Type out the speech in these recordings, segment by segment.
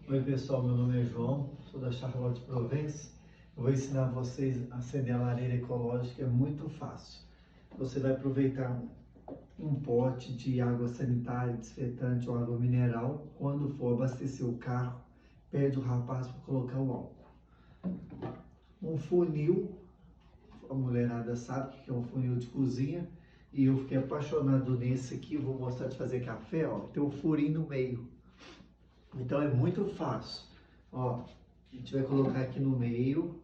Oi pessoal, meu nome é João, sou da Charlotte Provence. Eu vou ensinar vocês a acender a lareira ecológica, é muito fácil. Você vai aproveitar um pote de água sanitária, desinfetante ou água mineral. Quando for abastecer o carro, pede o rapaz para colocar o álcool. Um funil, a mulherada sabe que é um funil de cozinha, e eu fiquei apaixonado nesse aqui. Vou mostrar de fazer café, ó, tem um furinho no meio. Então é muito fácil. Ó, a gente vai colocar aqui no meio,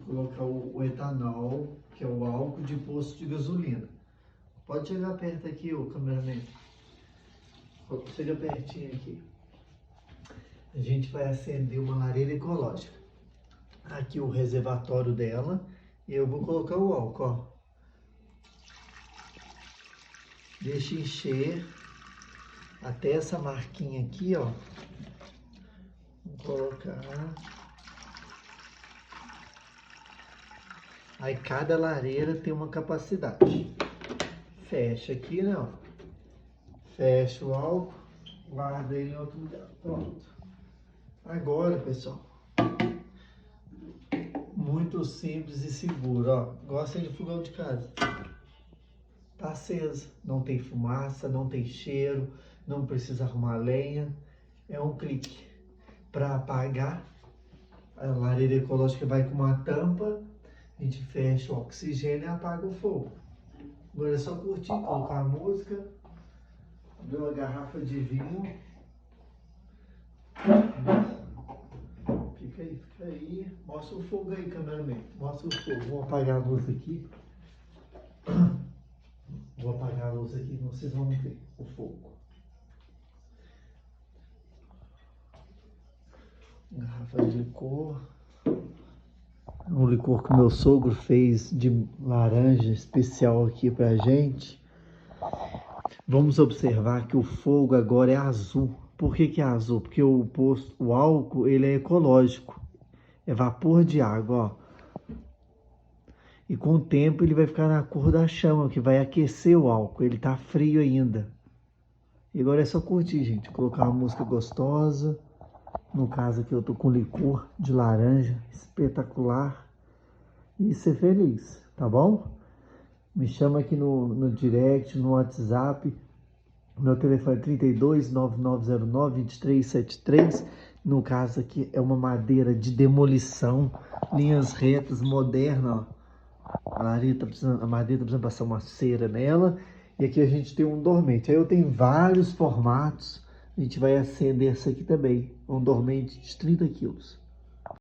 colocar o etanol, que é o álcool de posto de gasolina. Pode chegar perto aqui, ô cameraman. Chega pertinho aqui. A gente vai acender uma lareira ecológica. Aqui o reservatório dela, e eu vou colocar o álcool, ó. Deixa encher até essa marquinha aqui, ó. Vou colocar. Aí cada lareira tem uma capacidade. Fecha aqui, né? Ó. Fecha o álcool, guarda ele em outro lugar. Pronto. Agora, pessoal, muito simples e seguro, ó. Gosta de fogão de casa? Tá acesa, não tem fumaça, não tem cheiro, não precisa arrumar lenha. É um clique. Para apagar, a lareira ecológica vai com uma tampa, a gente fecha o oxigênio e apaga o fogo. Agora é só curtir, colocar a música, abrir uma garrafa de vinho. Fica aí. Mostra o fogo aí, cameraman. Mostra o fogo. Vou apagar a luz aqui. Vou apagar a luz aqui, vocês vão ver o fogo. Garrafa de licor. Um licor que meu sogro fez de laranja especial aqui pra gente. Vamos observar que o fogo agora é azul. Por que é azul? Porque o álcool ele é ecológico. É vapor de água, ó. E com o tempo ele vai ficar na cor da chama, que vai aquecer o álcool. Ele tá frio ainda. E agora é só curtir, gente. Colocar uma música gostosa. No caso aqui eu tô com licor de laranja, espetacular. E ser feliz, tá bom? Me chama aqui no direct, no WhatsApp. Meu telefone é 32 9909 2373. No caso aqui é uma madeira de demolição, linhas retas, moderna, ó. A madeira tá precisando passar uma cera nela. E aqui a gente tem um dormente. Aí eu tenho vários formatos. A gente vai acender essa aqui também. Um dormente de 30 quilos.